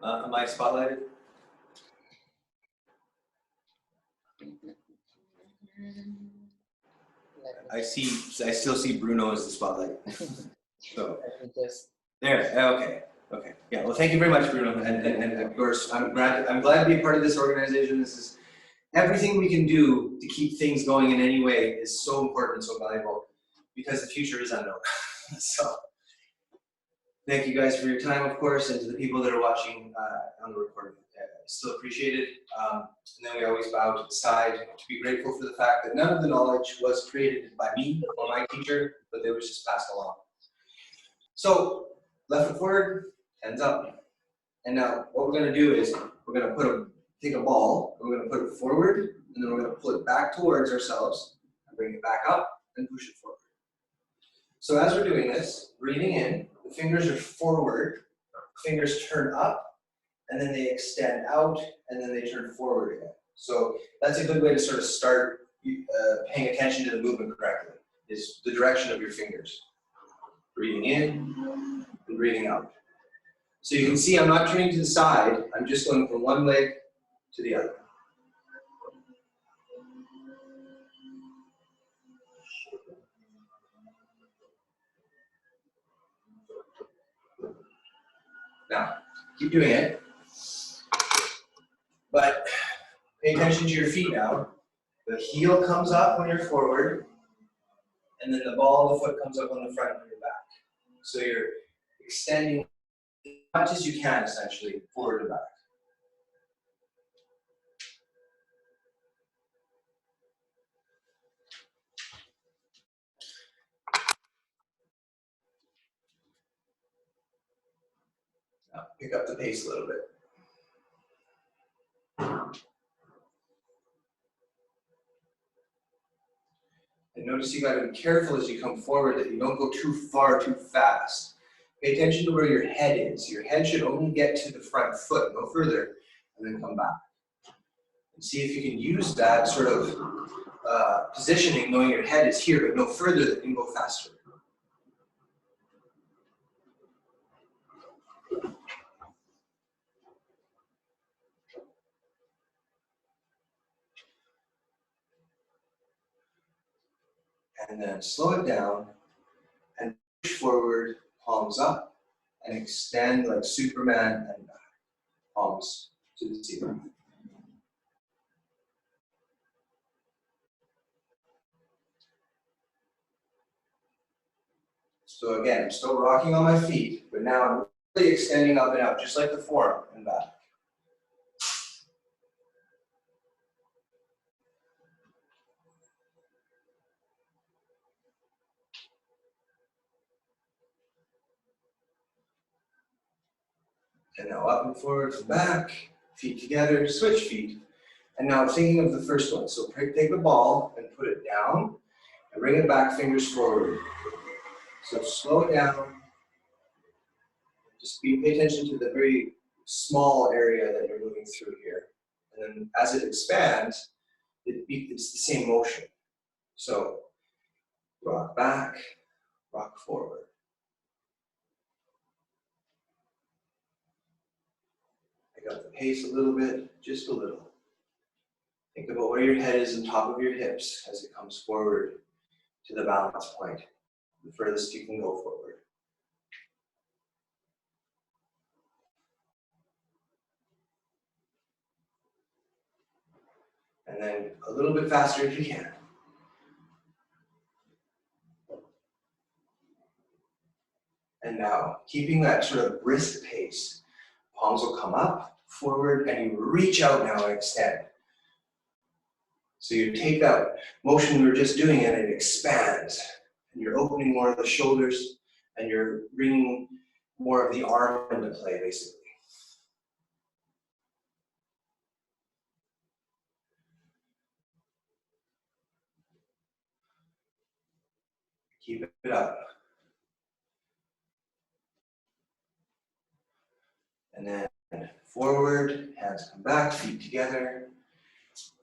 Am I spotlighted? I still see Bruno as the spotlight. So there. Okay. Yeah. Well, thank you very much, Bruno. And of course, I'm glad to be a part of this organization. This is everything we can do to keep things going in any way is so important and so valuable because the future is unknown. So thank you guys for your time, of course, and to the people that are watching on the recording. Still appreciate it. And then we always bow to the side to be grateful for the fact that none of the knowledge was created by me or my teacher, but it was just passed along. So left foot forward, hands up. And now what we're going to do is we're going to take a ball, and we're going to put it forward, and then we're going to pull it back towards ourselves and bring it back up and push it forward. So as we're doing this, breathing in, the fingers are forward, fingers turn up, and then they extend out, and then they turn forward again. So that's a good way to sort of start paying attention to the movement correctly, is the direction of your fingers. Breathing in and breathing out. So you can see I'm not turning to the side, I'm just going from one leg to the other. Now, keep doing it. But pay attention to your feet now. The heel comes up when you're forward, and then the ball of the foot comes up on the front of your back. So you're extending as much as you can, essentially, forward and back. Now, pick up the pace a little bit. And notice you got to be careful as you come forward that you don't go too far too fast. Pay attention to where your head is. Your head should only get to the front foot, no further, and then come back. And see if you can use that sort of positioning, knowing your head is here, but no further, that you can go faster. And then slow it down and push forward, palms up, and extend like Superman and back. Palms to the ceiling. So again, I'm still rocking on my feet, but now I'm really extending up and out, just like the forearm and back. And now up and forward from back, feet together, switch feet. And now thinking of the first one. So take the ball and put it down and bring it back, fingers forward. So slow it down. Just pay attention to the very small area that you're moving through here. And then as it expands, it's the same motion. So rock back, rock forward. Pick up the pace a little bit, just a little. Think about where your head is on top of your hips as it comes forward to the balance point, the furthest you can go forward. And then a little bit faster if you can. And now, keeping that sort of brisk pace, palms will come up, forward, and you reach out now and extend. So you take that motion we were just doing and it expands. And you're opening more of the shoulders and you're bringing more of the arm into play, basically. Keep it up. And then forward, hands come back, feet together.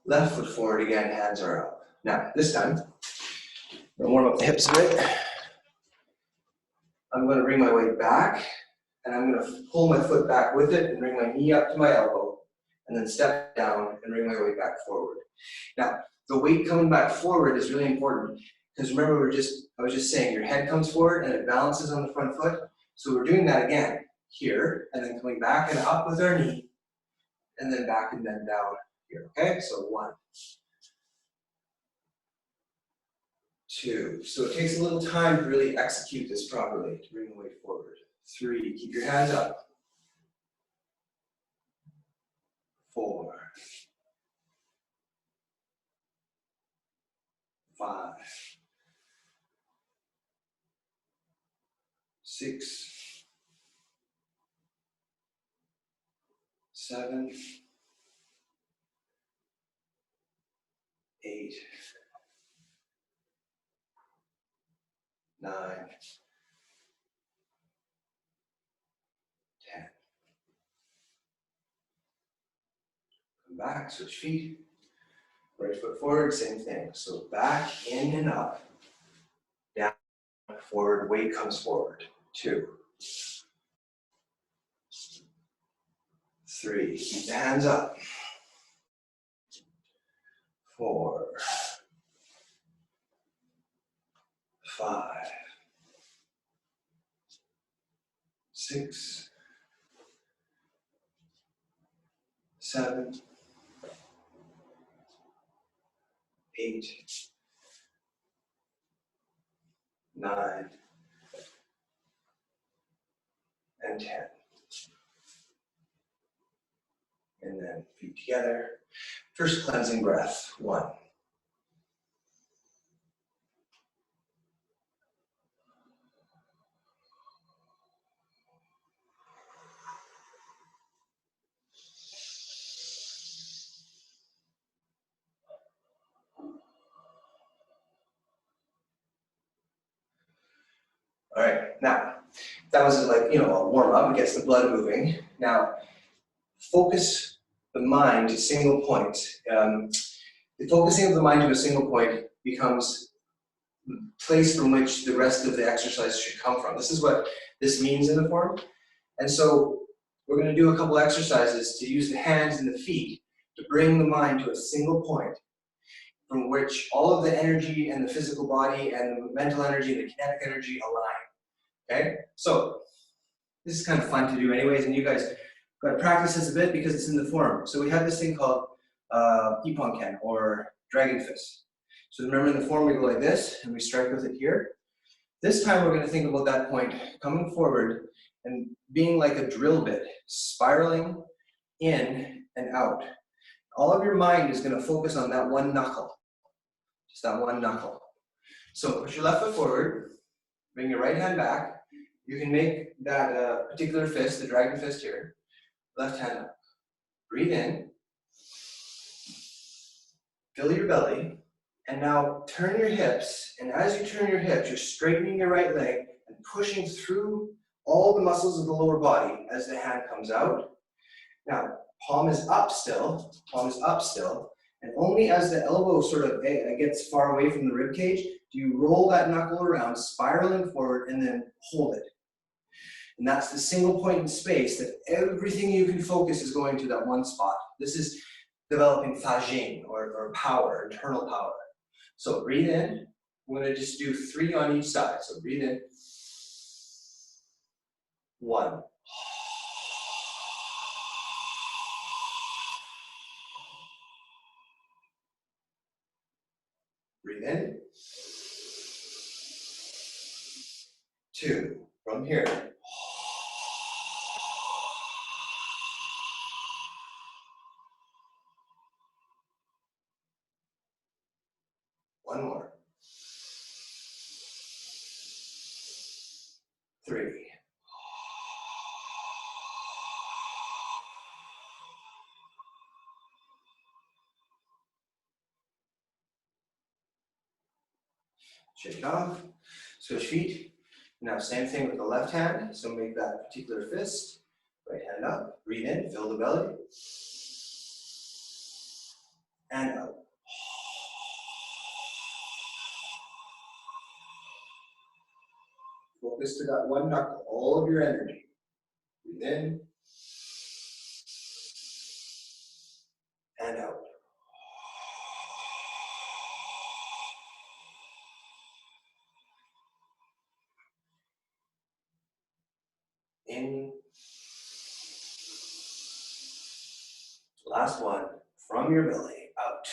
Left foot forward again, hands are up. Now, this time, I'm going to warm up the hips a bit. I'm going to bring my weight back and I'm going to pull my foot back with it and bring my knee up to my elbow, and then step down and bring my weight back forward. Now, the weight coming back forward is really important because remember, I was just saying your head comes forward and it balances on the front foot. So we're doing that again here, and then coming back and up with our knee, and then back and then down here. Okay, so 1, 2. So it takes a little time to really execute this properly to bring the weight forward. 3, keep your hands up. 4, 5, 6, 7, 8, 9, 10. Come back, switch feet. Right foot forward, same thing. So back, in and up. Down, forward, weight comes forward. 2, 3, keep the hands up. 4, 5, 6, 7, 8, 9, and 10. And then feet together. First cleansing breath, 1. All right, now, that was like, a warm up, it gets the blood moving. Now, focus the mind to single point. The focusing of the mind to a single point becomes the place from which the rest of the exercise should come from. This is what this means in the form. And so we're going to do a couple exercises to use the hands and the feet to bring the mind to a single point from which all of the energy and the physical body and the mental energy and the kinetic energy align. Okay? So this is kind of fun to do anyways, and you guys got to practice this a bit because it's in the form. So we have this thing called Ippon-ken, or dragon fist. So remember in the form we go like this, and we strike with it here. This time we're going to think about that point coming forward and being like a drill bit, spiraling in and out. All of your mind is going to focus on that one knuckle, just that one knuckle. So push your left foot forward, bring your right hand back. You can make that particular fist, the dragon fist here, left hand up. Breathe in, fill your belly, and now turn your hips, and as you turn your hips, you're straightening your right leg and pushing through all the muscles of the lower body as the hand comes out. Now, palm is up still, and only as the elbow sort of gets far away from the rib cage, do you roll that knuckle around, spiraling forward, and then hold it. And that's the single point in space that everything you can focus is going to that one spot. This is developing fajing, or power, internal power. So breathe in. We're going to just do 3 on each side. So breathe in. 1. Breathe in. 2. From here. 1 more. 3. Shake it off. Switch feet. Now same thing with the left hand. So make that particular fist. Right hand up. Breathe in. Fill the belly. And out. Focus to that one knuckle. All of your energy. Breathe in and out. In. Last one, from your belly, out.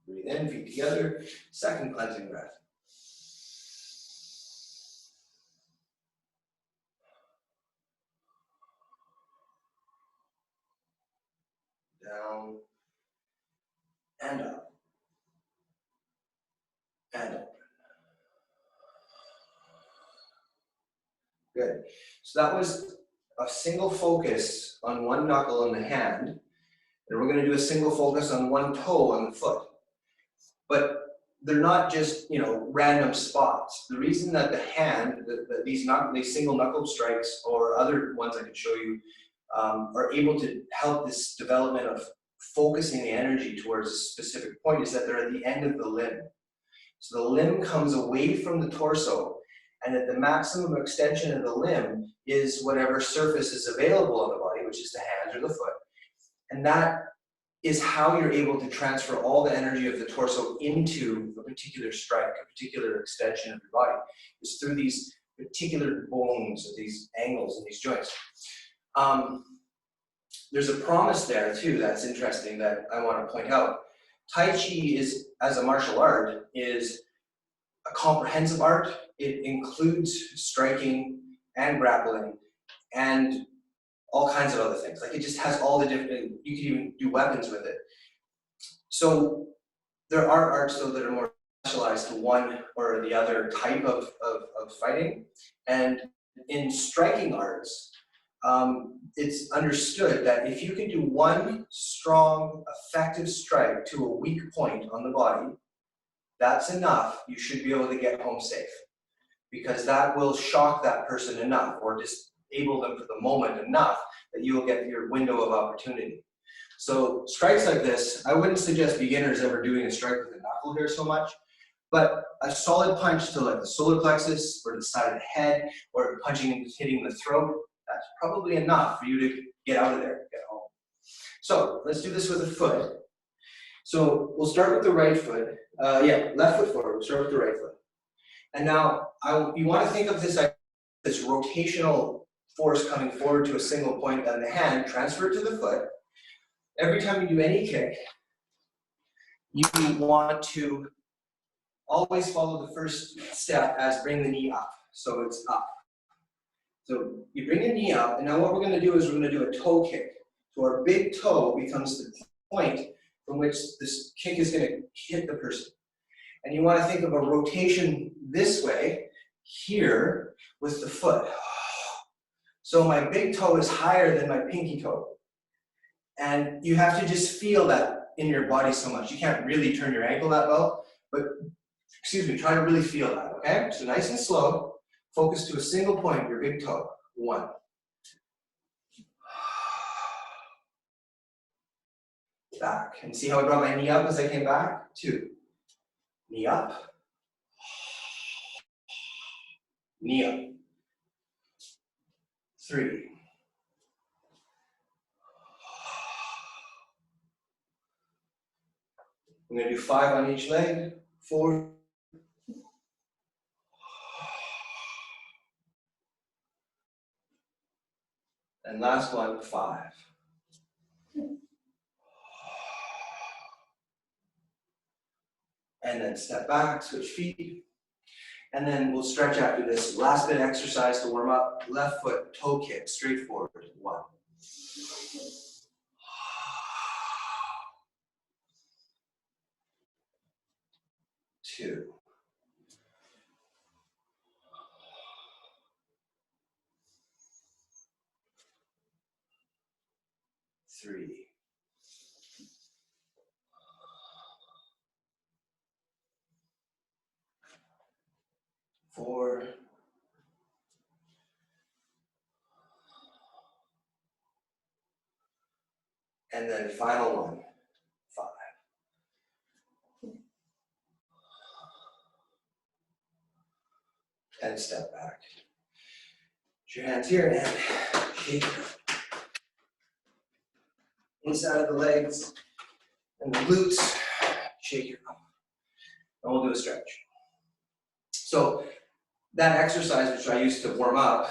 Breathe in, feet together. Second cleansing breath. Down and up and up. Good. So that was a single focus on one knuckle in the hand, and we're going to do a single focus on one toe on the foot. But they're not just, random spots. The reason that the hand, these single knuckle strikes or other ones I can show you, are able to help this development of focusing the energy towards a specific point is that they're at the end of the limb. So the limb comes away from the torso, and at the maximum extension of the limb is whatever surface is available on the body, which is the hands or the foot. And that is how you're able to transfer all the energy of the torso into a particular strike, a particular extension of your body. It's through these particular bones, or these angles and these joints. There's a promise there too that's interesting that I want to point out. Tai Chi is, as a martial art, is a comprehensive art. It includes striking and grappling and all kinds of other things. Like, it just has all the different, you can even do weapons with it. So there are arts though that are more specialized to one or the other type of fighting. And in striking arts, it's understood that if you can do one strong, effective strike to a weak point on the body, that's enough. You should be able to get home safe, because that will shock that person enough or disable them for the moment enough that you'll get your window of opportunity. So strikes like this, I wouldn't suggest beginners ever doing a strike with a knuckle here so much, but a solid punch to like the solar plexus or the side of the head, or punching and hitting the throat, that's probably enough for you to get out of there, get home. So let's do this with the foot. So we'll start with the right foot. Left foot forward, we'll start with the right foot. And now you want to think of this rotational force coming forward to a single point on the hand, transfer it to the foot. Every time you do any kick, you want to always follow the first step as bring the knee up. So it's up. So you bring your knee up, and now what we're going to do is we're going to do a toe kick. So our big toe becomes the point from which this kick is going to hit the person. And you want to think of a rotation this way, here, with the foot. So my big toe is higher than my pinky toe. And you have to just feel that in your body so much. You can't really turn your ankle that well, but, try to really feel that, okay? So nice and slow, focus to a single point, your big toe. 1. Back, and see how I brought my knee up as I came back? 2. Knee up. Knee up. 3. I'm going to do 5 on each leg. 4. And last one, 5. And then step back, switch feet. And then we'll stretch after this. Last bit of exercise to warm up. Left foot, toe kick, straight forward. 1. 2. 3. 4. And then final one, 5. and step back. Put your hands here and shake inside of the legs and the glutes. Shake your bum. And we'll do a stretch. So that exercise, which I used to warm up,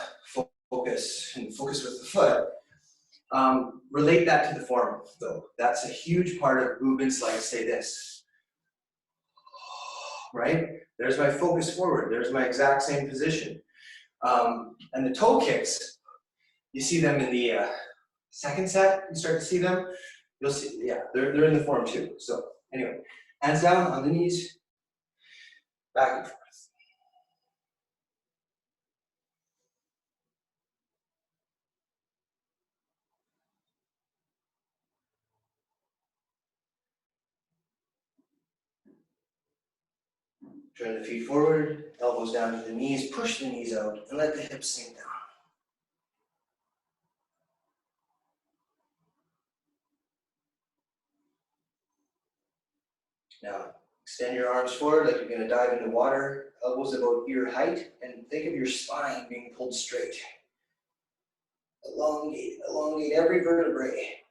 focus with the foot, relate that to the form, though. That's a huge part of movements like, say, this. Right? There's my focus forward. There's my exact same position. And the toe kicks, you see them in the second set. You start to see them. You'll see, yeah, they're in the form too. So anyway, hands down on the knees, back and forth. Turn the feet forward, elbows down to the knees, push the knees out, and let the hips sink down. Now, extend your arms forward like you're going to dive into water, elbows about ear height, and think of your spine being pulled straight. Elongate every vertebrae.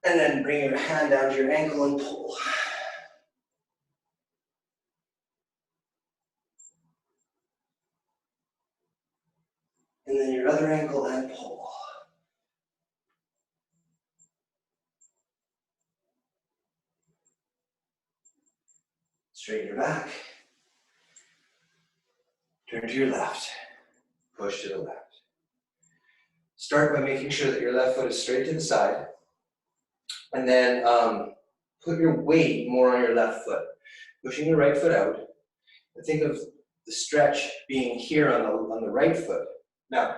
And then bring your hand down to your ankle and pull. And then your other ankle and pull. Straighten your back. Turn to your left. Push to the left. Start by making sure that your left foot is straight to the side. And then put your weight more on your left foot. Pushing your right foot out. And think of the stretch being here on the right foot. Now,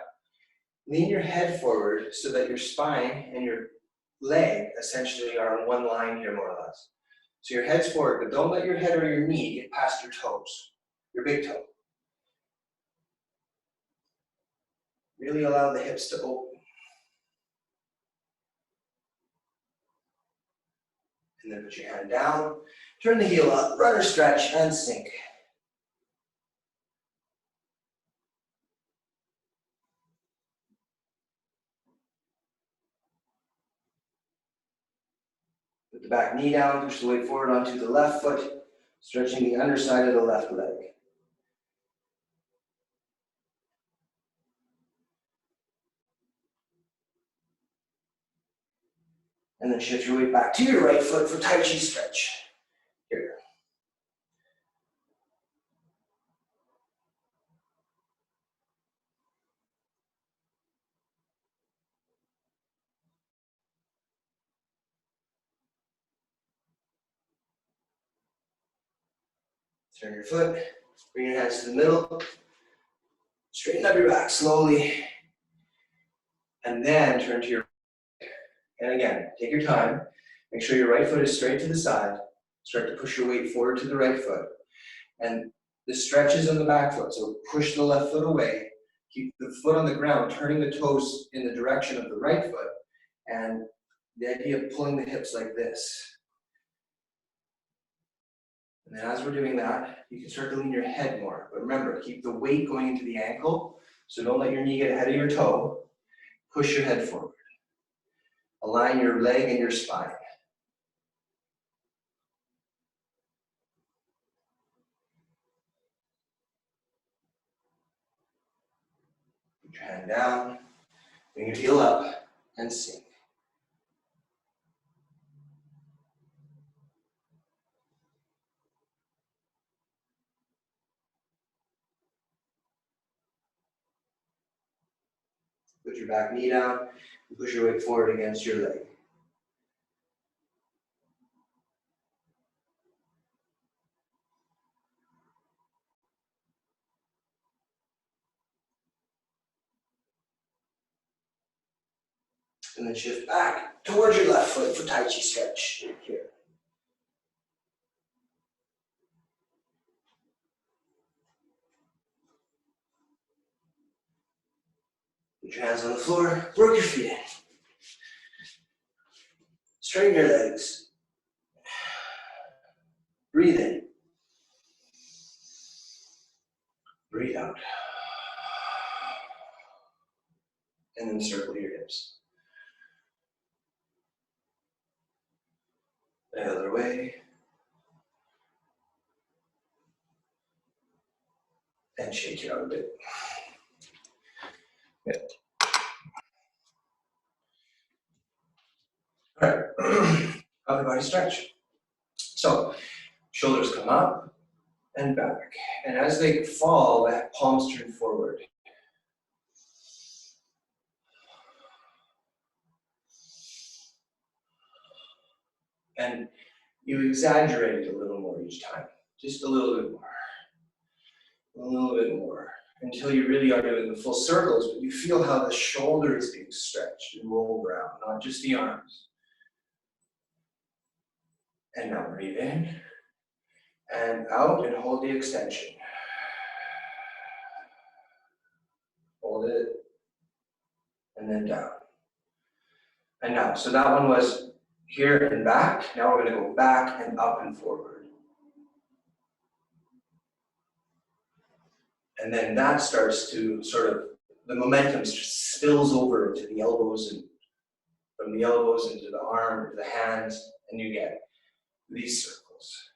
lean your head forward so that your spine and your leg essentially are on one line here, more or less. So your head's forward, but don't let your head or your knee get past your toes, your big toe. Really allow the hips to open. And then put your hand down, turn the heel up, runner stretch, and sink. Put the back knee down, push the weight forward onto the left foot, stretching the underside of the left leg. And then shift your weight back to your right foot for Tai Chi stretch. Here. Turn your foot, bring your hands to the middle, straighten up your back slowly, and then turn to your right. And again, take your time, make sure your right foot is straight to the side, start to push your weight forward to the right foot, and the stretch is on the back foot, so push the left foot away, keep the foot on the ground, turning the toes in the direction of the right foot, and the idea of pulling the hips like this. And then as we're doing that, you can start to lean your head more. But remember, keep the weight going into the ankle, so don't let your knee get ahead of your toe. Push your head forward. Align your leg and your spine. Put your hand down, bring your heel up, and sink. Put your back knee down, and push your weight forward against your leg. And then shift back towards your left foot for Tai Chi stretch here. Put your hands on the floor, work your feet in. Straighten your legs. Breathe in. Breathe out. And then circle your hips. The other way. And shake it out a bit. Good. All right. Upper body stretch. So, shoulders come up and back. And as they fall, the palms turn forward. And you exaggerate it a little more each time. Just a little bit more. A little bit more. Until you really are doing the full circles, but you feel how the shoulder is being stretched and rolled around, not just the arms. And now breathe in and out and hold the extension. Hold it and then down. And now, so that one was here and back. Now we're going to go back and up and forward. And then that starts to sort of, the momentum spills over into the elbows and from the elbows into the arm, the hands, and you get these circles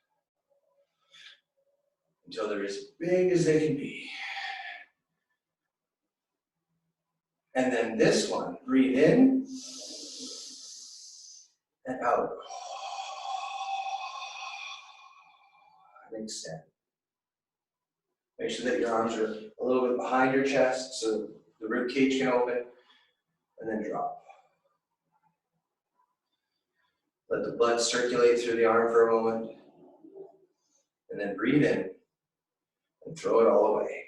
until they're as big as they can be. And then this one, breathe in and out. And extend. Make sure that your arms are a little bit behind your chest so the rib cage can open, and then drop. Let the blood circulate through the arm for a moment, and then breathe in and throw it all away.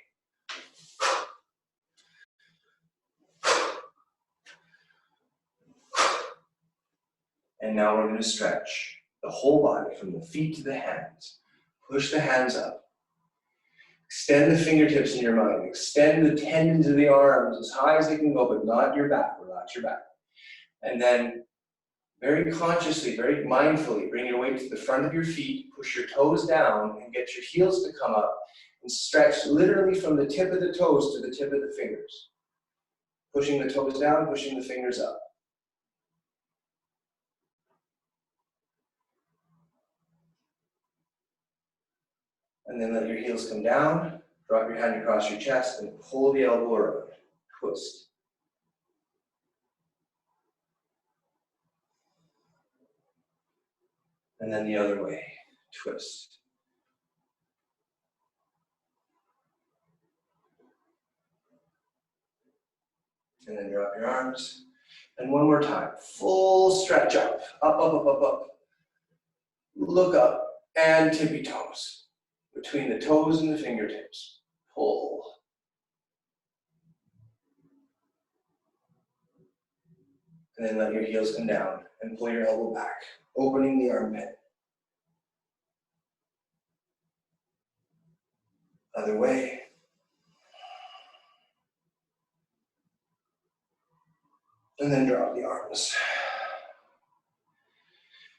And now we're going to stretch the whole body from the feet to the hands. Push the hands up. Extend the fingertips in your mind. Extend the tendons of the arms as high as they can go, but not your back. Relax your back. And then very consciously, very mindfully, bring your weight to the front of your feet, push your toes down, and get your heels to come up, and stretch literally from the tip of the toes to the tip of the fingers. Pushing the toes down, pushing the fingers up. And then let your heels come down, drop your hand across your chest, and pull the elbow around. Twist. And then the other way. Twist. And then drop your arms. And one more time. Full stretch up. Up, up, up, up, up. Look up and tippy toes. Between the toes and the fingertips. Pull. And then let your heels come down and pull your elbow back, opening the armpit. Other way. And then drop the arms.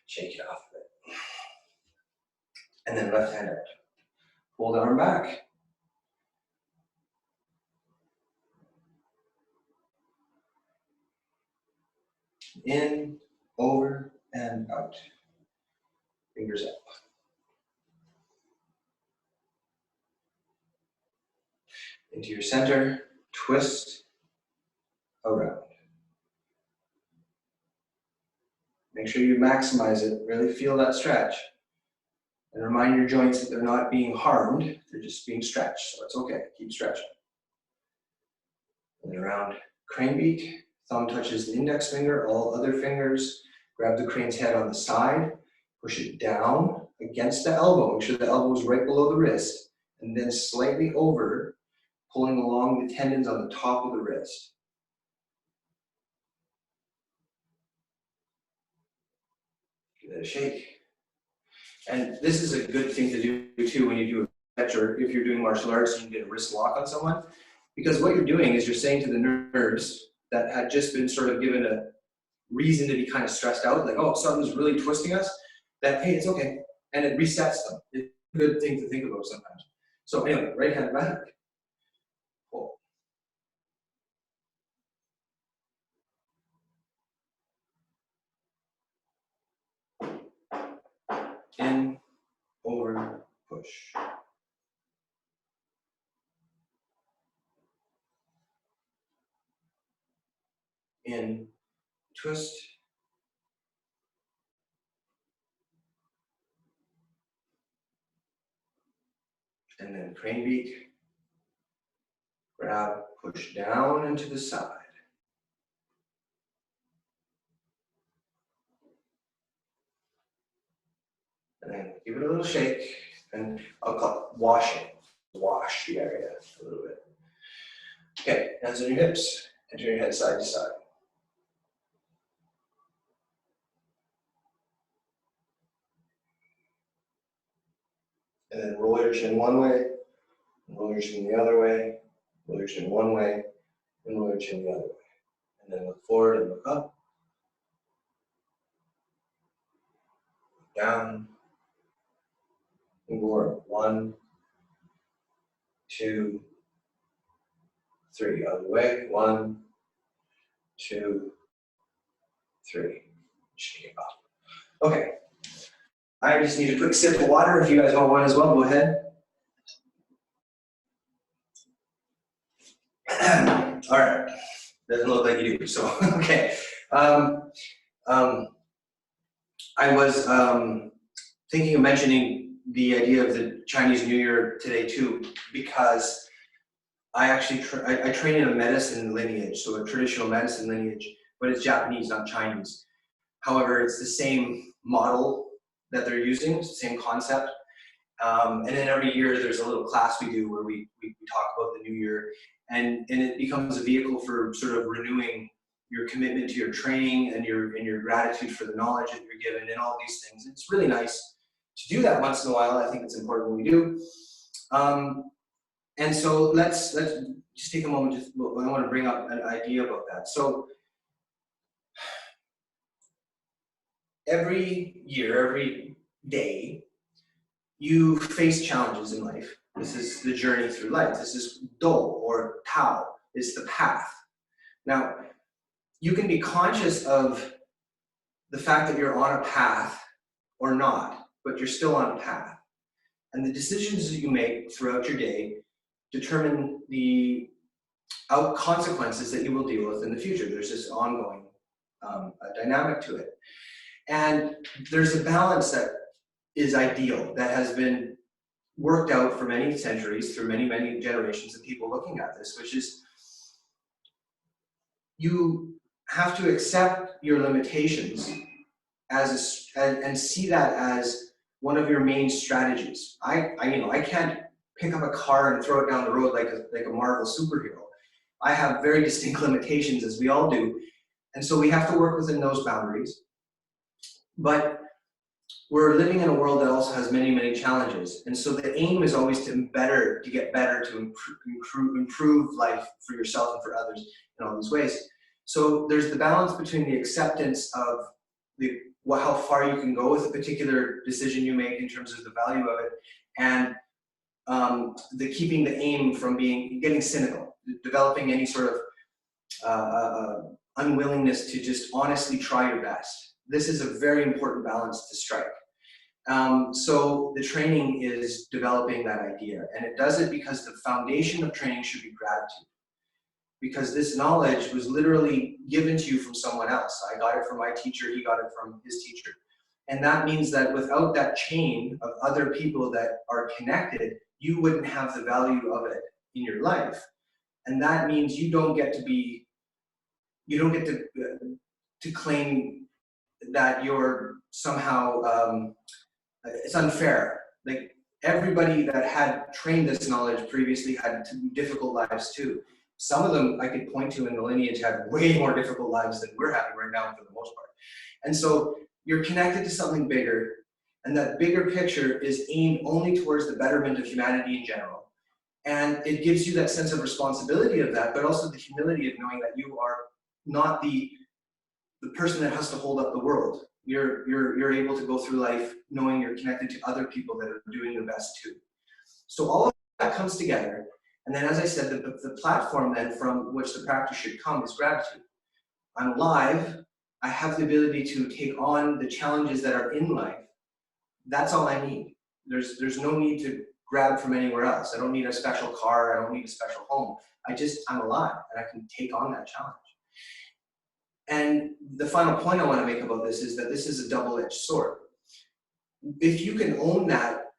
Shake it off a bit. And then left hand out. Pull the arm back. In, over, and out. Fingers up. Into your center, twist around. Make sure you maximize it, really feel that stretch. And remind your joints that they're not being harmed, they're just being stretched, so it's okay, keep stretching. And then around crane beak, thumb touches the index finger, all other fingers, grab the crane's head on the side, push it down against the elbow, make sure the elbow is right below the wrist, and then slightly over, pulling along the tendons on the top of the wrist. Give it a shake. And this is a good thing to do too when you do a stretch, or if you're doing martial arts and you get a wrist lock on someone, because what you're doing is you're saying to the nerves that had just been sort of given a reason to be kind of stressed out, like, oh, something's really twisting us, that, hey, it's okay. And it resets them. It's a good thing to think about sometimes. So anyway, right hand back, over, push. In, twist. And then crane beak. Grab, push down into the side. And then give it a little shake, and I'll call it washing. Wash the area a little bit. Okay, hands on your hips, and turn your head side to side. And then roll your chin one way, roll your chin the other way, roll your chin one way, and roll your chin the other way. And then look forward and look up. Look down. And forward. 1, 2, 3. Other way. 1, 2, 3. Shake it off. Okay. I just need a quick sip of water. If you guys want one as well, go ahead. All right. Doesn't look like you do, so okay. I was thinking of mentioning the idea of the Chinese New Year today too, because I actually I train in a medicine lineage, so a traditional medicine lineage, but it's Japanese, not Chinese. However, it's the same model that they're using, it's the same concept. And then every year there's a little class we do where we talk about the new year, and it becomes a vehicle for sort of renewing your commitment to your training and your gratitude for the knowledge that you're given and all these things. It's really nice to do that once in a while. I think it's important when we do. And so let's just take a moment. I want to bring up an idea about that. So every year, every day, you face challenges in life. This is the journey through life. This is Do or Tao, is the path. Now, you can be conscious of the fact that you're on a path or not, but you're still on a path. And the decisions that you make throughout your day determine the consequences that you will deal with in the future. There's this ongoing dynamic to it. And there's a balance that is ideal, that has been worked out for many centuries, through many, many generations of people looking at this, which is you have to accept your limitations and see that as one of your main strategies. I can't pick up a car and throw it down the road like a Marvel superhero. I have very distinct limitations, as we all do. And so we have to work within those boundaries. But we're living in a world that also has many, many challenges. And so the aim is always to get better, to improve life for yourself and for others in all these ways. So there's the balance between the acceptance of how far you can go with a particular decision you make in terms of the value of it, and the keeping the aim from getting cynical, developing any sort of unwillingness to just honestly try your best. This is a very important balance to strike. So the training is developing that idea, and it does it because the foundation of training should be gratitude. Because this knowledge was literally given to you from someone else. I got it from my teacher, he got it from his teacher. And that means that without that chain of other people that are connected, you wouldn't have the value of it in your life. And that means you don't get to claim that you're somehow, it's unfair. Like everybody that had trained this knowledge previously had difficult lives too. Some of them I could point to in the lineage had way more difficult lives than we're having right now for the most part. And so you're connected to something bigger, and that bigger picture is aimed only towards the betterment of humanity in general. And it gives you that sense of responsibility of that, but also the humility of knowing that you are not the person that has to hold up the world. You're able to go through life knowing you're connected to other people that are doing the best too. So all of that comes together. And then, as I said, the platform then from which the practice should come is gratitude. I'm alive. I have the ability to take on the challenges that are in life. That's all I need. there's no need to grab from anywhere else. I don't need a special car. I don't need a special home. I'm alive and I can take on that challenge. And the final point I want to make about this is that this is a double-edged sword. If you can own that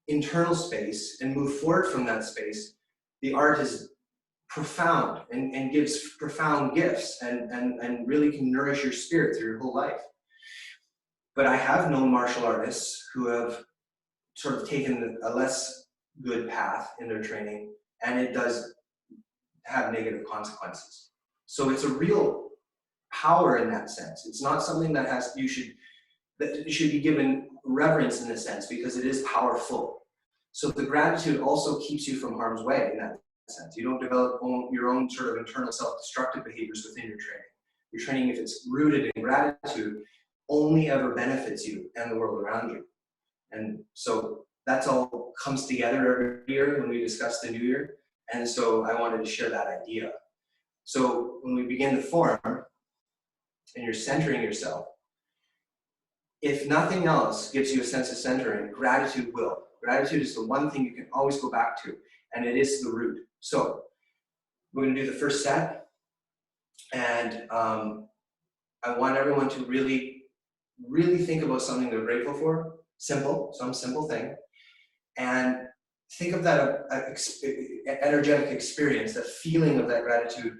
internal space and move forward from that space, the art is profound and gives profound gifts and really can nourish your spirit through your whole life. But I have known martial artists who have sort of taken a less good path in their training, and it does have negative consequences. So it's a real power in that sense. It's not something that should be given reverence in a sense, because it is powerful. So the gratitude also keeps you from harm's way in that sense. You don't develop your own sort of internal self-destructive behaviors within your training. Your training, if it's rooted in gratitude, only ever benefits you and the world around you. And so that's all comes together every year when we discuss the new year. And so I wanted to share that idea. So when we begin the form and you're centering yourself, if nothing else gives you a sense of centering, gratitude will. Gratitude is the one thing you can always go back to, and it is the root. So we're going to do the first set, and I want everyone to really, really think about something they're grateful for. Some simple thing, and think of that energetic experience, that feeling of that gratitude,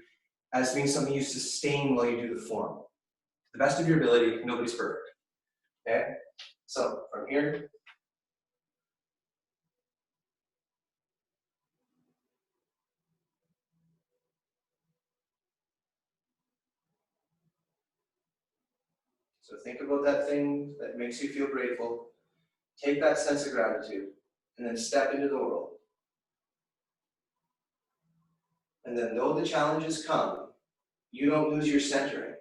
as being something you sustain while you do the form. To the best of your ability, nobody's perfect. Okay? So from here, so think about that thing that makes you feel grateful. Take that sense of gratitude and then step into the world. And then though the challenges come, you don't lose your centering.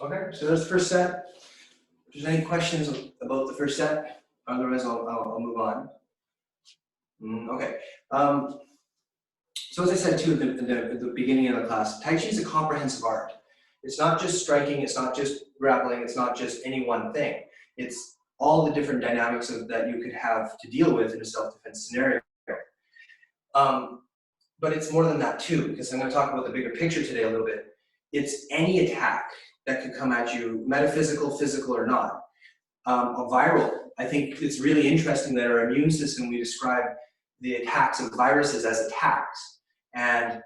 Okay, so that's the first set. If there's any questions about the first set, otherwise I'll move on. Okay. So as I said too at the beginning of the class, Tai Chi is a comprehensive art. It's not just striking, it's not just grappling, it's not just any one thing. It's all the different dynamics that you could have to deal with in a self-defense scenario. But it's more than that too, because I'm going to talk about the bigger picture today a little bit. It's any attack that could come at you, metaphysical, physical, or not. viral. I think it's really interesting that our immune system, we describe the attacks of viruses as attacks. And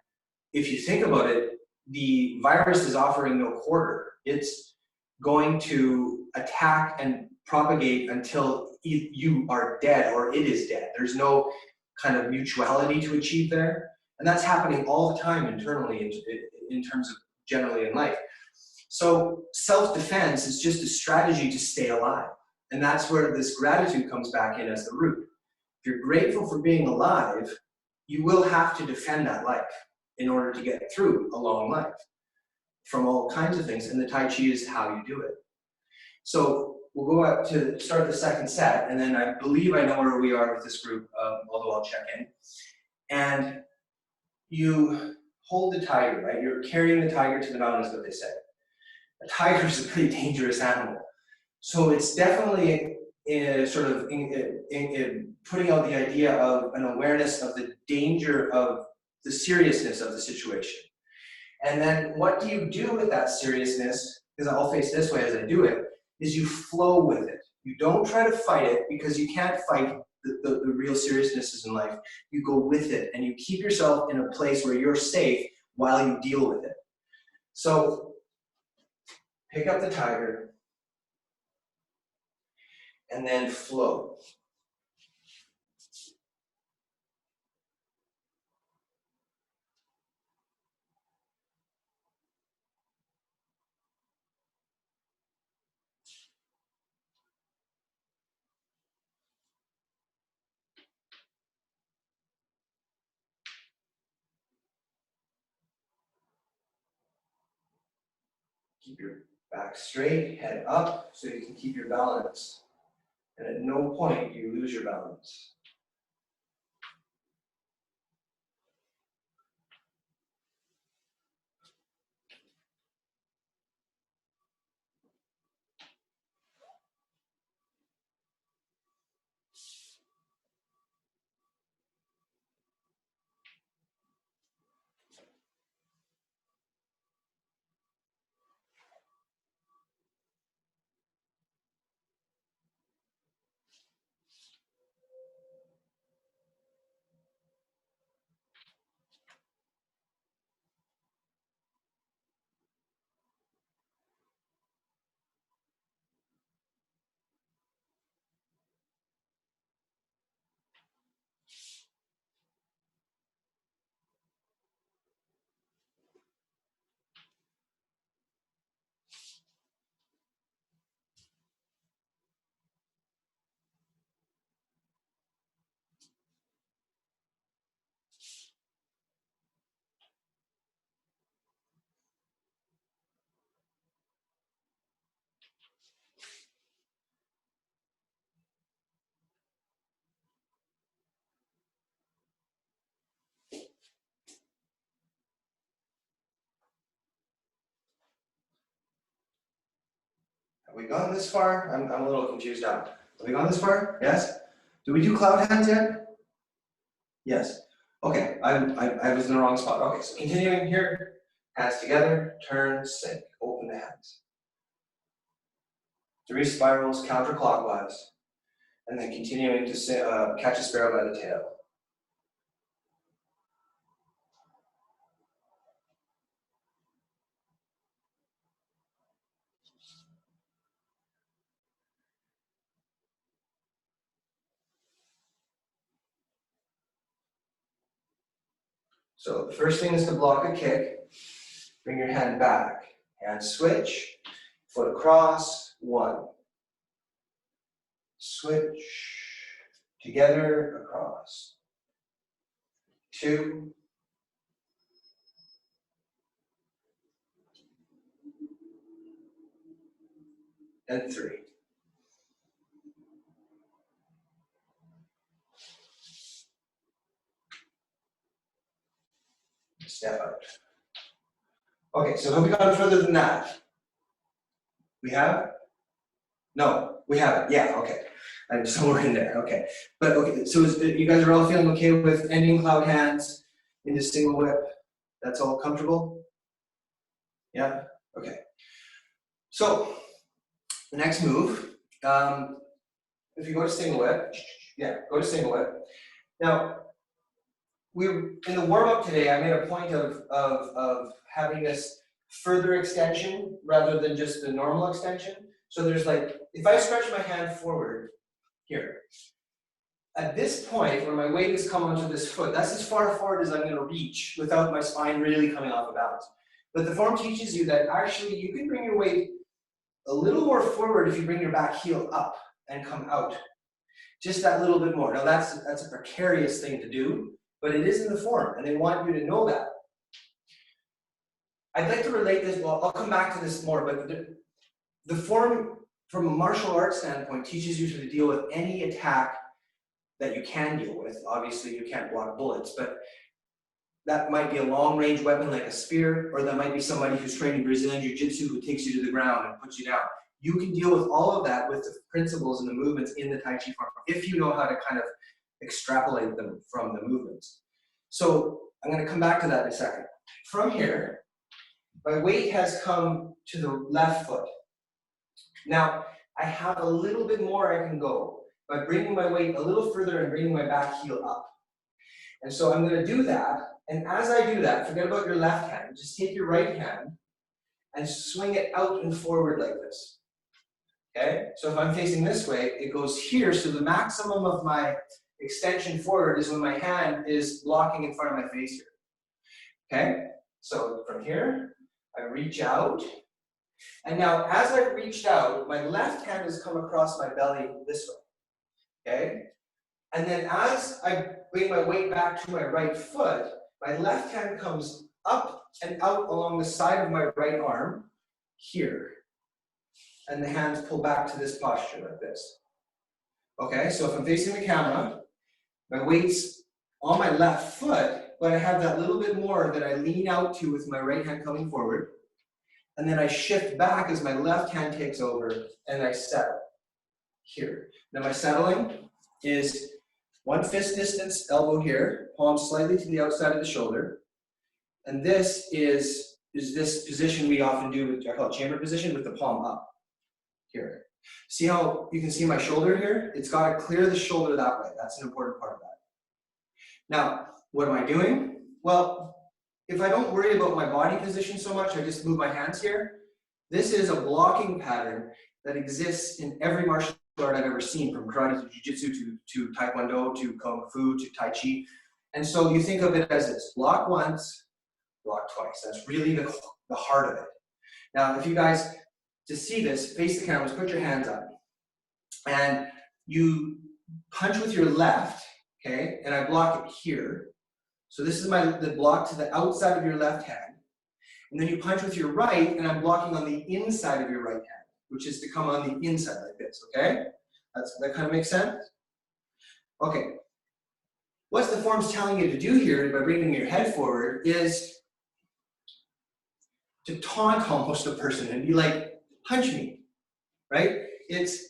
if you think about it, the virus is offering no quarter. It's going to attack and propagate until you are dead or it is dead. There's no kind of mutuality to achieve there. And that's happening all the time internally in terms of generally in life. So self-defense is just a strategy to stay alive. And that's where this gratitude comes back in as the root. If you're grateful for being alive, you will have to defend that life in order to get through a long life from all kinds of things. And the Tai Chi is how you do it. So we'll go up to start the second set, and then I believe I know where we are with this group, although I'll check in. And you hold the tiger, right? You're carrying the tiger to the mountain, is what they say. A tiger is a pretty dangerous animal. So it's definitely sort of putting out the idea of an awareness of the danger of the seriousness of the situation. And then what do you do with that seriousness? Because I'll face this way as I do it, is you flow with it. You don't try to fight it, because you can't fight the real seriousnesses in life. You go with it, and you keep yourself in a place where you're safe while you deal with it. So pick up the tiger, and then flow. Keep your back straight, head up, so you can keep your balance. And at no point do you lose your balance. Have we gone this far? I'm a little confused now. Have we gone this far? Yes? Do we do cloud hands yet? Yes. Okay, I was in the wrong spot. Okay, so continuing here, hands together, turn, sink, open the hands. 3 spirals counterclockwise, and then continuing to catch a sparrow by the tail. So the first thing is to block a kick. Bring your hand back. Hand switch. Foot across. 1. Switch. Together, across. 2. And 3. Step out. Okay, so have we gone further than that? We have? No, we haven't. Yeah, okay. I'm somewhere in there. Okay. But okay, so you guys are all feeling okay with ending cloud hands into single whip? That's all comfortable? Yeah? Okay. So the next move If you go to single whip, yeah, go to single whip. Now, in the warm-up today, I made a point of having this further extension rather than just the normal extension. So there's like, if I stretch my hand forward here, at this point where my weight has come onto this foot, that's as far forward as I'm going to reach without my spine really coming off of balance. But the form teaches you that actually you can bring your weight a little more forward if you bring your back heel up and come out. Just that little bit more. Now that's a precarious thing to do, but it is in the form, and they want you to know that. I'd like to relate this, well, I'll come back to this more, but the form from a martial arts standpoint teaches you to deal with any attack that you can deal with. Obviously, you can't block bullets, but that might be a long-range weapon like a spear, or that might be somebody who's training Brazilian Jiu-Jitsu who takes you to the ground and puts you down. You can deal with all of that with the principles and the movements in the Tai Chi form, if you know how to kind of extrapolate them from the movements. So I'm going to come back to that in a second. From here, my weight has come to the left foot. Now, I have a little bit more I can go by bringing my weight a little further and bringing my back heel up. And so I'm going to do that. And as I do that, forget about your left hand. Just take your right hand and swing it out and forward like this. Okay? So if I'm facing this way, it goes here. So the maximum of my extension forward is when my hand is blocking in front of my face here. Okay? So from here, I reach out. And now as I've reached out, my left hand has come across my belly this way. Okay? And then as I bring my weight back to my right foot, my left hand comes up and out along the side of my right arm here. And the hands pull back to this posture like this. Okay, so if I'm facing the camera, my weight's on my left foot, but I have that little bit more that I lean out to with my right hand coming forward. And then I shift back as my left hand takes over and I settle here. Now my settling is one fist distance, elbow here, palm slightly to the outside of the shoulder. And this is this position we often do, with, I call it chamber position, with the palm up here. See how you can see my shoulder here? It's got to clear the shoulder that way. That's an important part of that. Now, what am I doing? Well, if I don't worry about my body position so much, I just move my hands here. This is a blocking pattern that exists in every martial art I've ever seen, from karate to jiu-jitsu to taekwondo to kung fu to tai chi. And so you think of it as this: block once, block twice. That's really the heart of it. Now, if you guys, to see this, face the cameras, put your hands up. And you punch with your left, okay? And I block it here. So this is the block to the outside of your left hand. And then you punch with your right, and I'm blocking on the inside of your right hand, which is to come on the inside like this, okay? That kind of makes sense? Okay. What the form's telling you to do here by bringing your head forward is to taunt almost a person and be like, punch me, right? It's,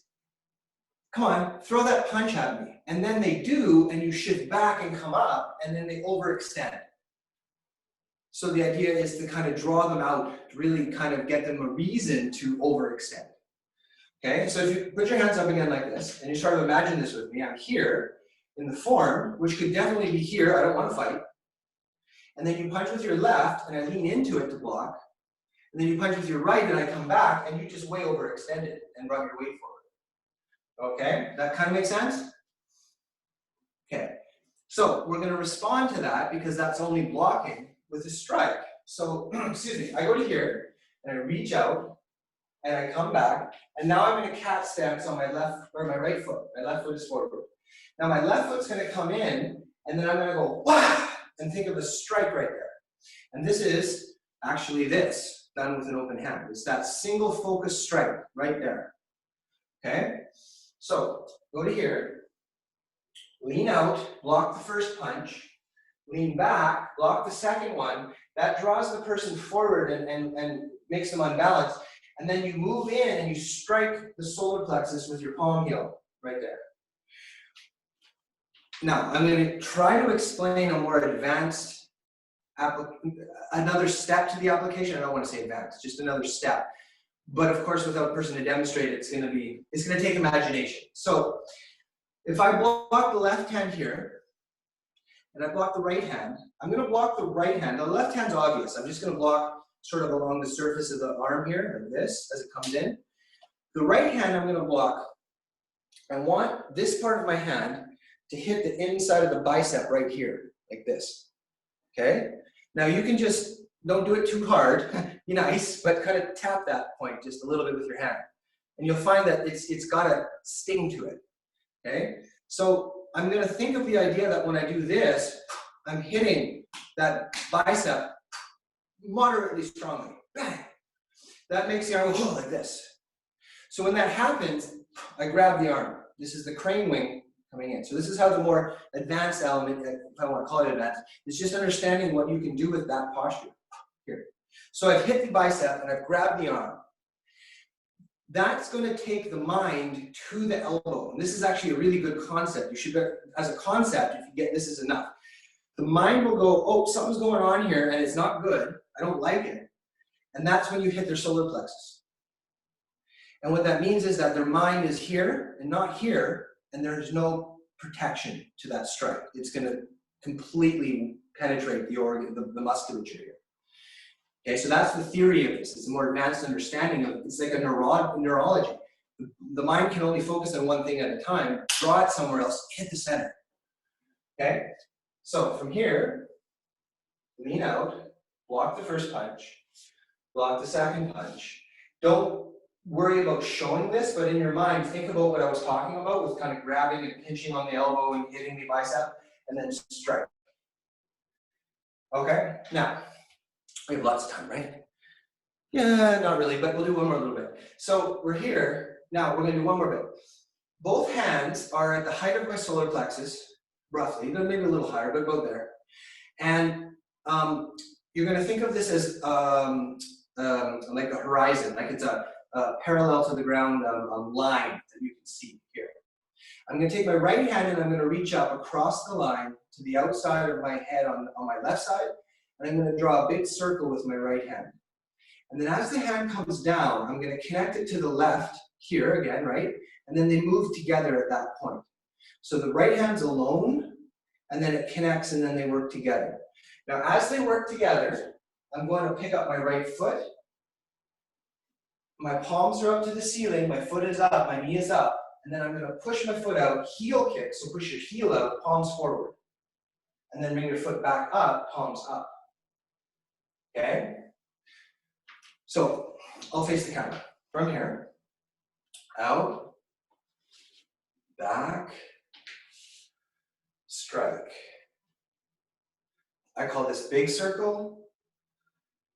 come on, throw that punch at me. And then they do, and you shift back and come up, and then they overextend. So the idea is to kind of draw them out, to really kind of get them a reason to overextend. Okay, so if you put your hands up again like this, and you start to imagine this with me, I'm here in the form, which could definitely be here, I don't want to fight. And then you punch with your left, and I lean into it to block. And then you punch with your right, and I come back, and you just way overextend it and run your weight forward. Okay, that kind of makes sense? Okay, so we're going to respond to that because that's only blocking with a strike. So, excuse me, I go to here, and I reach out, and I come back, and now I'm in a cat stance on my left, or my right foot. My left foot is forward. Now my left foot's going to come in, and then I'm going to go, wah, and think of a strike right there. And this is actually this, done with an open hand. It's that single focus strike right there. Okay? So, go to here, lean out, block the first punch, lean back, block the second one. That draws the person forward and makes them unbalanced. And then you move in and you strike the solar plexus with your palm heel right there. Now, I'm going to try to explain a more advanced, another step to the application. I don't want to say advanced, just another step. But of course, without a person to demonstrate it, it's gonna take imagination. So if I block the left hand here, and I block the right hand, I'm gonna block the right hand. The left hand's obvious. I'm just gonna block sort of along the surface of the arm here, like this, as it comes in. The right hand I'm gonna block. I want this part of my hand to hit the inside of the bicep right here, like this, okay? Now you can just, don't do it too hard, be nice, but kind of tap that point just a little bit with your hand. And you'll find that it's got a sting to it, okay? So I'm gonna think of the idea that when I do this, I'm hitting that bicep moderately strongly, bang. That makes the arm go like this. So when that happens, I grab the arm. This is the crane wing coming in. So this is how the more advanced element, if I want to call it advanced, is just understanding what you can do with that posture here. So I've hit the bicep and I've grabbed the arm. That's going to take the mind to the elbow. And this is actually a really good concept. You should, as a concept, if you get this is enough. The mind will go, oh, something's going on here and it's not good. I don't like it. And that's when you hit their solar plexus. And what that means is that their mind is here and not here, and there's no protection to that strike. It's going to completely penetrate the organ, the musculature here. Okay, so that's the theory of this. It's a more advanced understanding of it. It's like a neurology. The mind can only focus on one thing at a time, draw it somewhere else, hit the center. Okay, so from here, lean out, block the first punch, block the second punch. Don't worry about showing this, but in your mind, think about what I was talking about with kind of grabbing and pinching on the elbow and hitting the bicep, and then strike. Okay, now, we have lots of time, right? Yeah, not really, but we'll do one more little bit. So we're here, now we're gonna do one more bit. Both hands are at the height of my solar plexus, roughly, maybe a little higher, but about there. And you're gonna think of this as like a horizon, like it's a parallel to the ground line that you can see here. I'm going to take my right hand and I'm going to reach up across the line to the outside of my head on my left side, and I'm going to draw a big circle with my right hand. And then as the hand comes down, I'm going to connect it to the left here again, right? And then they move together at that point. So the right hand's alone, and then it connects, and then they work together. Now as they work together, I'm going to pick up my right foot. My palms are up to the ceiling, my foot is up, my knee is up, and then I'm going to push my foot out, heel kick, so push your heel out, palms forward. And then bring your foot back up, palms up. Okay? So, I'll face the camera. From here, out, back, strike. I call this big circle,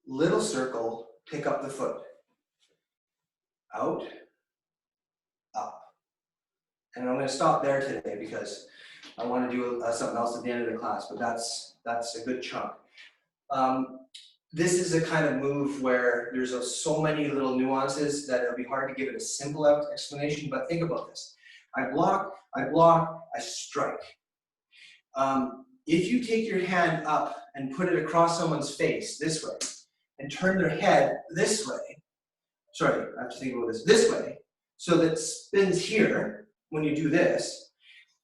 little circle, pick up the foot. Out, up. And I'm going to stop there today because I want to do something else at the end of the class, but that's a good chunk. This is a kind of move where there's so many little nuances that it'll be hard to give it a simple explanation, but think about this. I block, I strike. If you take your hand up and put it across someone's face this way and turn their head this way, sorry, I have to think about this way, so that it spins here when you do this,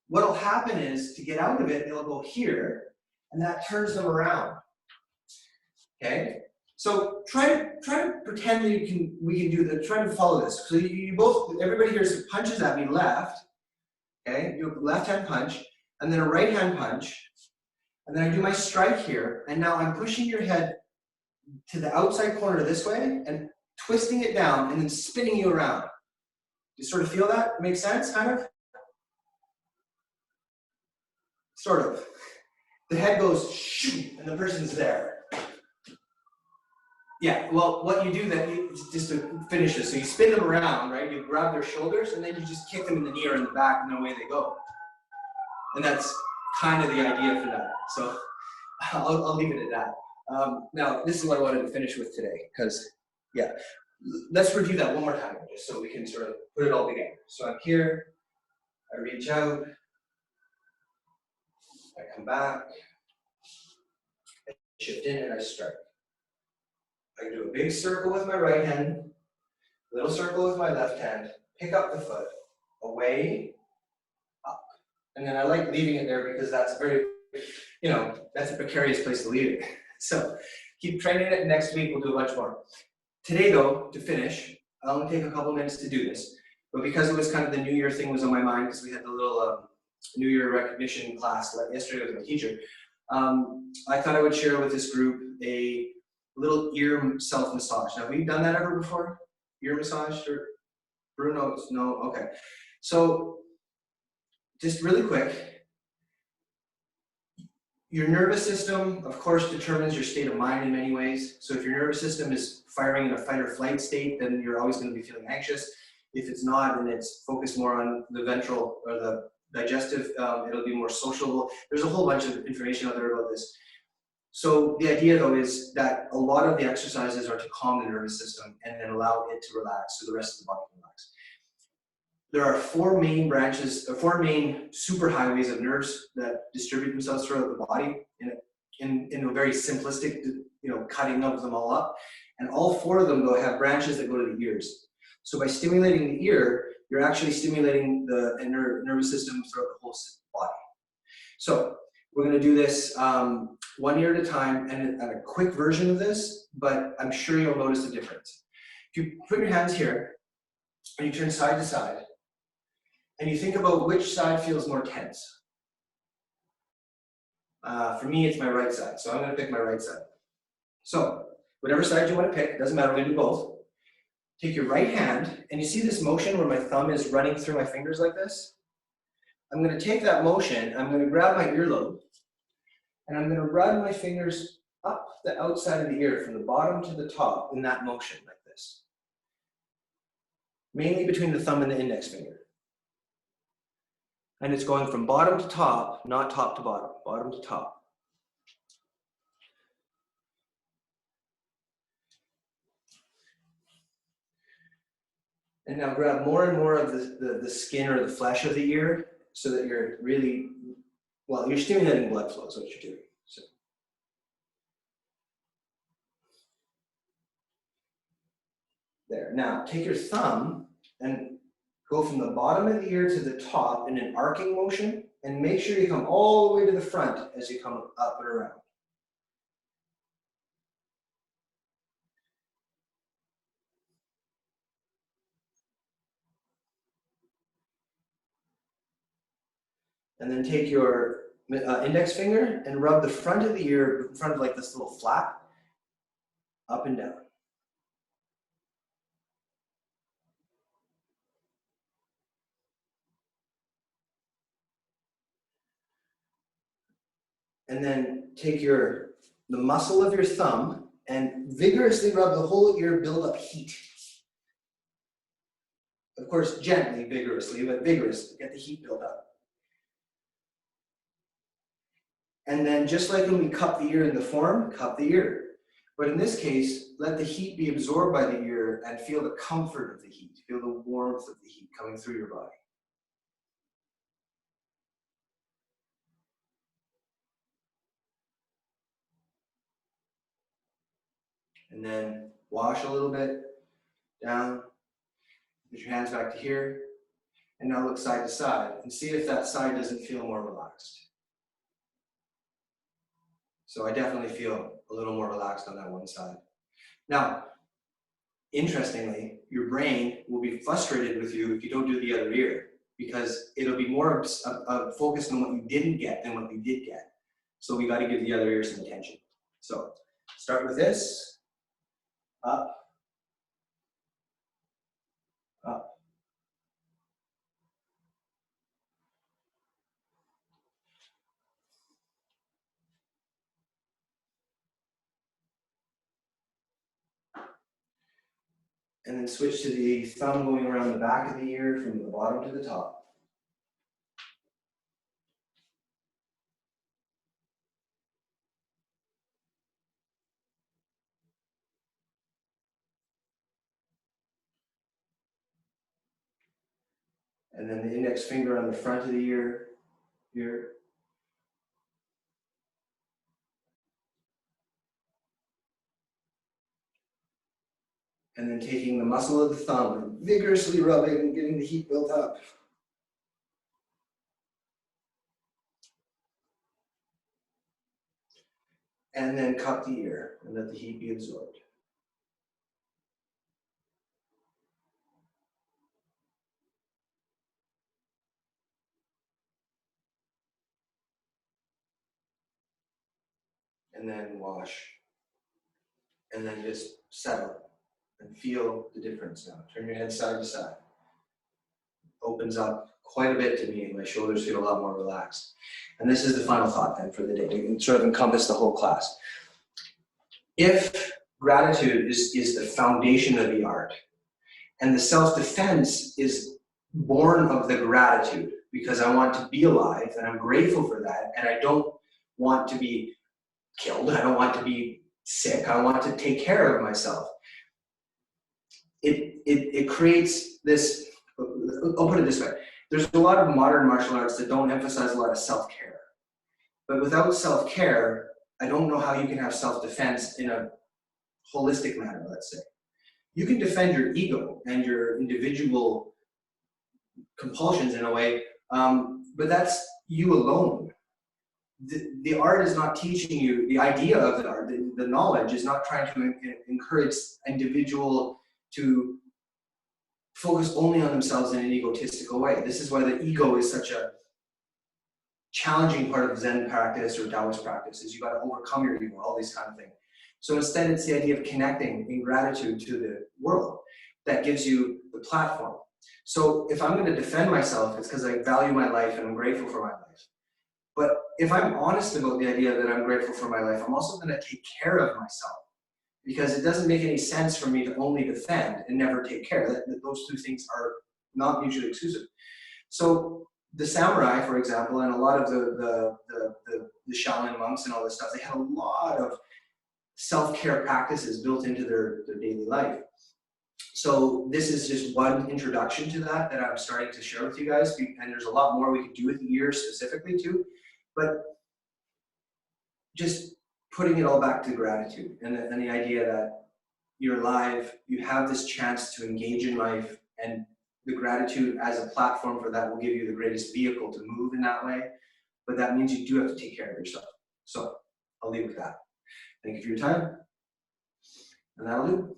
what'll happen is, to get out of it, they'll go here, and that turns them around. Okay? So try to pretend that we can do that, try to follow this. So you both, everybody here punches at me left, okay? Do a left hand punch, and then a right hand punch, and then I do my strike here, and now I'm pushing your head to the outside corner this way, and twisting it down, and then spinning you around. You sort of feel that? Makes sense, kind of? Sort of. The head goes, shoo, and the person's there. Yeah, well, what you do then, just to finish this, so you spin them around, right? You grab their shoulders, and then you just kick them in the knee or in the back, and away they go. And that's kind of the idea for that. So I'll leave it at that. Now, this is what I wanted to finish with today, because, yeah. Let's review that one more time, just so we can sort of put it all together. So I'm here, I reach out, I come back, I shift in and I strike. I do a big circle with my right hand, Little circle with my left hand, pick up the foot, away, up. And then I like leaving it there because that's very, that's a precarious place to leave it. So keep training it. Next week we'll do a bunch more. Today though, to finish, I'll only take a couple minutes to do this, but because it was kind of the New Year thing was on my mind because we had the little New Year recognition class yesterday with my teacher, I thought I would share with this group a little ear self-massage. Now, have we done that ever before? Ear massage or Bruno's? No? Okay. So just really quick, your nervous system, of course, determines your state of mind in many ways. So if your nervous system is firing in a fight or flight state, then you're always going to be feeling anxious. If it's not, and it's focused more on the ventral or the digestive, it'll be more sociable. There's a whole bunch of information out there about this. So the idea though is that a lot of the exercises are to calm the nervous system and then allow it to relax so the rest of the body can relax. There are four main branches, four main superhighways of nerves that distribute themselves throughout the body in a very simplistic, cutting of them all up. And all four of them though have branches that go to the ears. So by stimulating the ear, you're actually stimulating the nervous system throughout the whole body. So we're going to do this one ear at a time and a quick version of this, but I'm sure you'll notice the difference. If you put your hands here and you turn side to side and you think about which side feels more tense. For me, it's my right side, so I'm going to pick my right side. So whatever side you want to pick, doesn't matter, we're going to do both. Take your right hand, and you see this motion where my thumb is running through my fingers like this? I'm going to take that motion, I'm going to grab my earlobe, and I'm going to run my fingers up the outside of the ear from the bottom to the top in that motion like this. Mainly between the thumb and the index finger. And it's going from bottom to top, not top to bottom, bottom to top. And now grab more and more of the skin or the flesh of the ear so that you're really, well, you're stimulating blood flow is what you're doing. So. There. Now, take your thumb and go from the bottom of the ear to the top in an arcing motion, and make sure you come all the way to the front as you come up and around. And then take your index finger and rub the front of the ear, in front of like this little flap, up and down. And then take the muscle of your thumb and vigorously rub the whole ear, build up heat. Of course, gently, vigorously, but vigorously, get the heat built up. And then just like when we cup the ear in the form, cup the ear. But in this case, let the heat be absorbed by the ear and feel the comfort of the heat, feel the warmth of the heat coming through your body. And then wash a little bit, down, put your hands back to here, and now look side to side and see if that side doesn't feel more relaxed. So I definitely feel a little more relaxed on that one side. Now, interestingly, your brain will be frustrated with you if you don't do the other ear, because it'll be more focused on what you didn't get than what you did get. So we got to give the other ear some attention. So start with this, up, up. And then switch to the thumb going around the back of the ear from the bottom to the top. And then the index finger on the front of the ear, here. And then taking the muscle of the thumb and vigorously rubbing and getting the heat built up. And then cup the ear and let the heat be absorbed. And then wash. And then just settle and feel the difference now. Turn your head side to side. Opens up quite a bit to me. My shoulders feel a lot more relaxed. And this is the final thought then for the day to sort of encompass the whole class. If gratitude is the foundation of the art, and the self-defense is born of the gratitude, because I want to be alive and I'm grateful for that, and I don't want to be killed, I don't want to be sick, I want to take care of myself. It creates this, I'll put it this way, there's a lot of modern martial arts that don't emphasize a lot of self-care. But without self-care, I don't know how you can have self-defense in a holistic manner, let's say. You can defend your ego and your individual compulsions in a way, but that's you alone. The art is not teaching you, the idea of the art, the knowledge is not trying to encourage individual to focus only on themselves in an egotistical way. This is why the ego is such a challenging part of Zen practice or Taoist practice, is you got to overcome your ego, all these kind of things. So instead, it's the idea of connecting in gratitude to the world that gives you the platform. So if I'm going to defend myself, it's because I value my life and I'm grateful for my life. But if I'm honest about the idea that I'm grateful for my life, I'm also going to take care of myself, because it doesn't make any sense for me to only defend and never take care. Those two things are not mutually exclusive. So the samurai, for example, and a lot of the Shaolin monks and all this stuff, they had a lot of self-care practices built into their daily life. So this is just one introduction to that I'm starting to share with you guys, and there's a lot more we could do with the ear specifically too, but just putting it all back to gratitude and the idea that you're alive, you have this chance to engage in life, and the gratitude as a platform for that will give you the greatest vehicle to move in that way, but that means you do have to take care of yourself. So I'll leave with that. Thank you for your time, and that'll do.